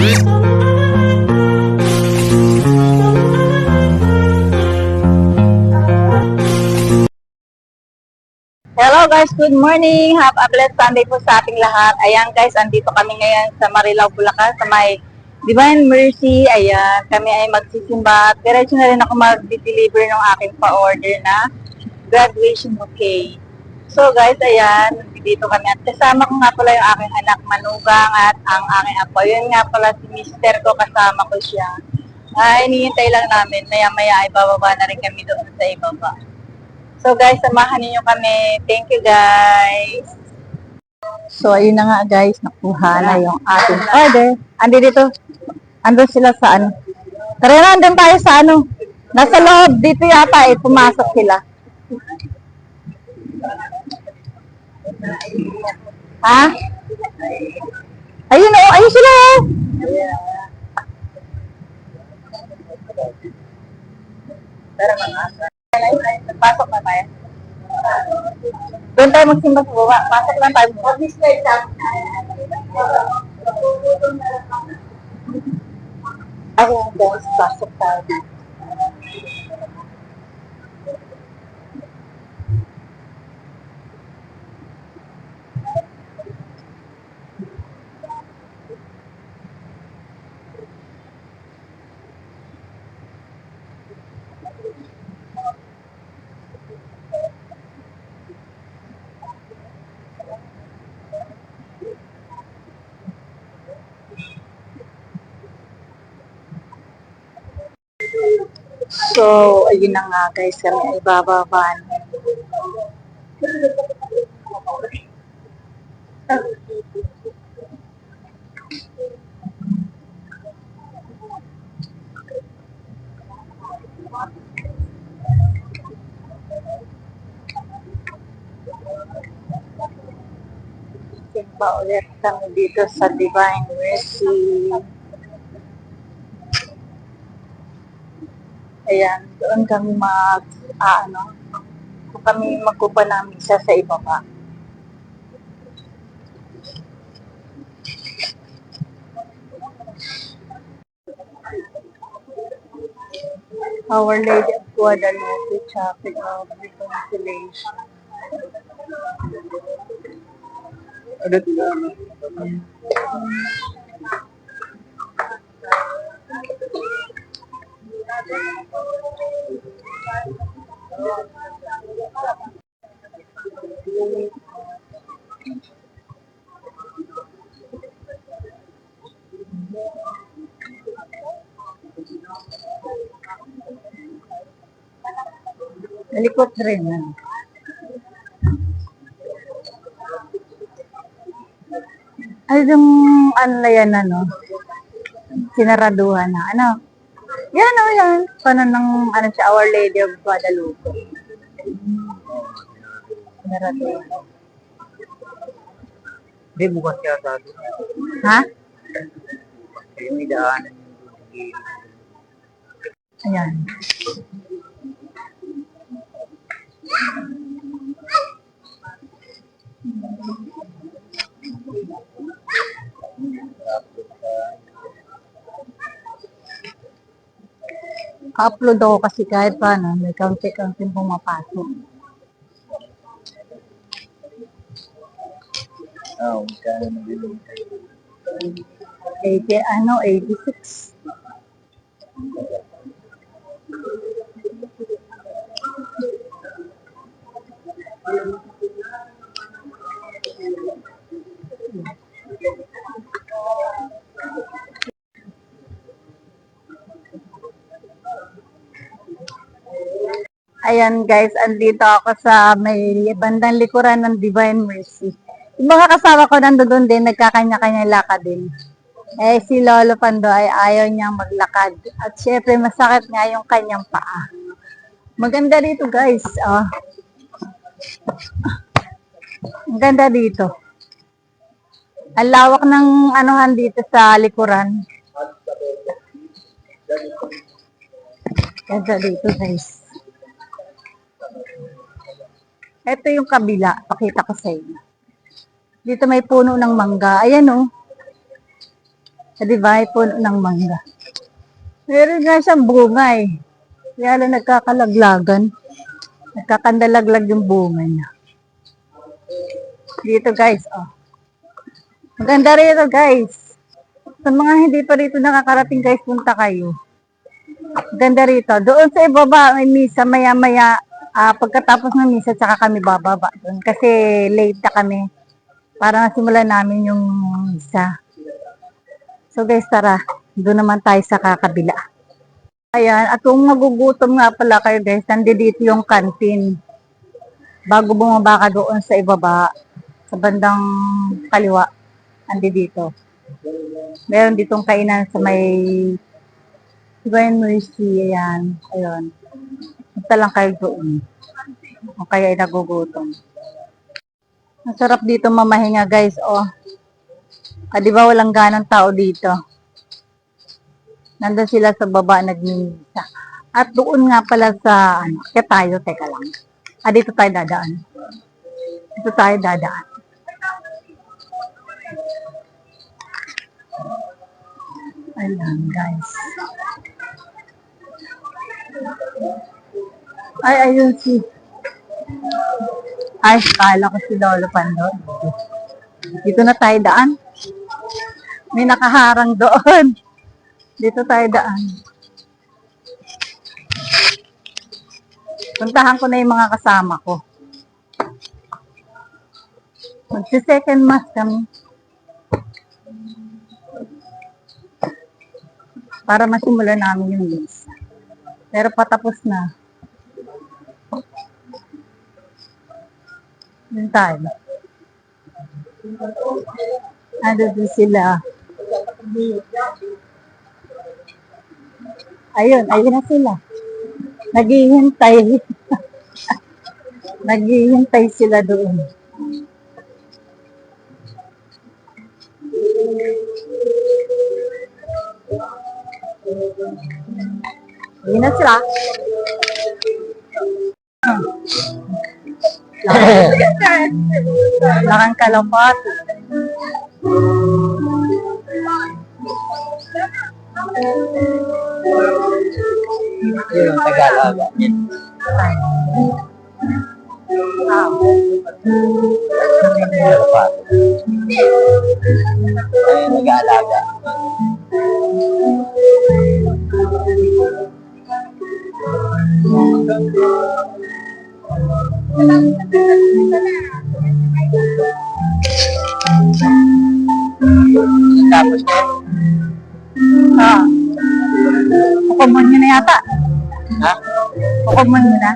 Hello guys, good morning. Have a blessed Sunday po sa ating lahat. Ayan guys, andito kami ngayon sa Marilao, Bulacan sa may Divine Mercy. Ayan, kami ay magsisimba. Diretso na rin ako mag-deliver ng aking pa-order na graduation bouquet. So guys, ayan, dito kami at kasama ko nga pala yung aking anak Manugang at ang aking apo. Yun nga pala si mister ko, kasama ko siya. Ay, hinihintay lang namin. Maya-maya ay bababa na rin kami doon sa ibaba. So guys, samahan niyo kami. Thank you guys. So ayun na nga guys, nakuha na yung ating order. Andi dito. Andun sila sa ano. Tara na, andun tayo sa ano. Nasa loob dito yata eh, pumasok sila. Ha? Ayun oh, ayun sila oh. Tara mga. Pasok na tayo. Doon tayo magsimba sa baba. Pasok lang tayo. Ayun guys, pasok tayo. So, ayun na nga guys, kami ay bababa na. Simba ulit kami dito sa Divine Mercy. Ayan, doon kami kami magkupa ng misa sa ibaba. Our Lady of Guadalupe Chapel of Reconciliation. Ano ito na? Nalikot rin. Ay, yung ano na yan, ano? Sinaraduhan na. Ano? Yan, o yan. Paano ng, ano siya, Our Lady of Guadalupe. Sinaraduhan. Hindi, bukas yata. Ha? Yung idaanan. Ayan. Upload ako kasi kahit paano, may kaunti-kaunti pumapasok. Magkano na bilog? 86. Ayan guys, andito ako sa may bandang likuran ng Divine Mercy. Yung mga kasama ko nandoon din, nagkakanya-kanya lakad din. Eh, si Lolo Pando ay ayaw niyang maglakad. At syempre, masakit nga yung kanyang paa. Maganda dito guys. Oh. Ang ganda dito. Ang lawak ng anuhan dito sa likuran. Ganda dito guys. Ito yung kabila. Pakita ko sa inyo. Dito may puno ng mangga. Ayan oh. Di ba, ay puno ng mangga. Meron nga siyang bunga eh. Kaya lang nagkakalaglagan. Nagkakandalaglag yung bunga niya. Dito guys, oh. Maganda rito guys. Sa mga hindi pa rito nakakarating guys, punta kayo. Ganda rito. Doon sa ibaba, may misa maya-maya. Pagkatapos ng misa, tsaka kami bababa doon. Kasi late na kami. Para nasimulan namin yung misa. So guys, tara. Doon naman tayo sa kakabila. Ayan. At kung magugutom nga pala kayo guys, nandito yung kantin. Bago bumaba ka doon sa ibaba, sa bandang kaliwa, dito. Meron ditong kainan sa may Divine Mercy, ayan. Ayun. Punta lang kayo doon. O kaya ay nagugutom. Masarap dito mamahinga guys, oh. Di ba walang ganang tao dito? Nandun sila sa baba, nagmimisa. At doon nga pala sa, kaya tayo, teka lang. Dito tayo dadaan. Dito tayo dadaan. Ayan, guys. Ay, ayun si... Ay, kala ko si Lolo Pando. Dito na tayo daan. May nakaharang doon. Dito tayo daan. Puntahan ko na yung mga kasama ko. Magsi-second mass kami. Para masimulan namin yung misa. Pero patapos na. Yun tayo. Doon sila. Ayun na sila. Naghihintay. Naghihintay sila doon. Ayun na sila. Lakang kalapati. Yun ang Tagalog. Ayun, nag-aalaga. Tapos na. Kukumon nyo na yata. Ha? Kukumon nyo na.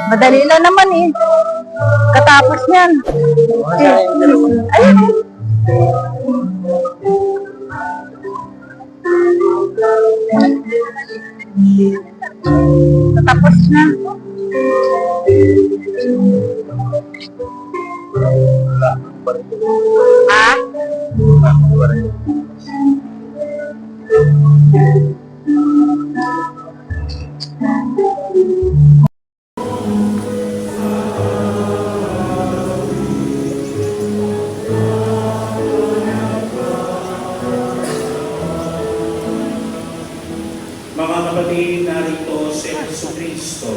Madali lang naman eh. Katapos niyan. Ayun. Katapos na. Ha? Mga kapatid, narito si Jesucristo,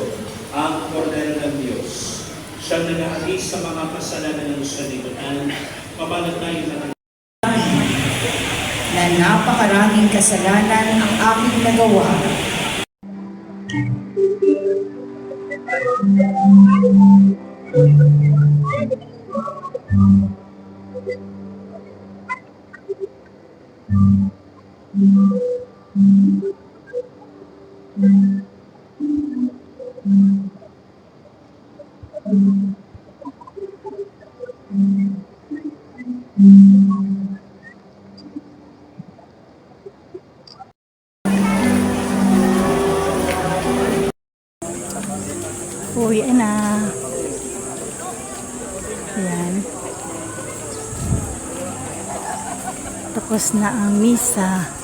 ang Kordero ng Diyos. Siyang nag-aalis sa mga kasalanan ng sanlibutan, mapalad tayo na napakaraming kasalanan ang aking nagawa. Uwi na. Ayan. Tapos na ang misa.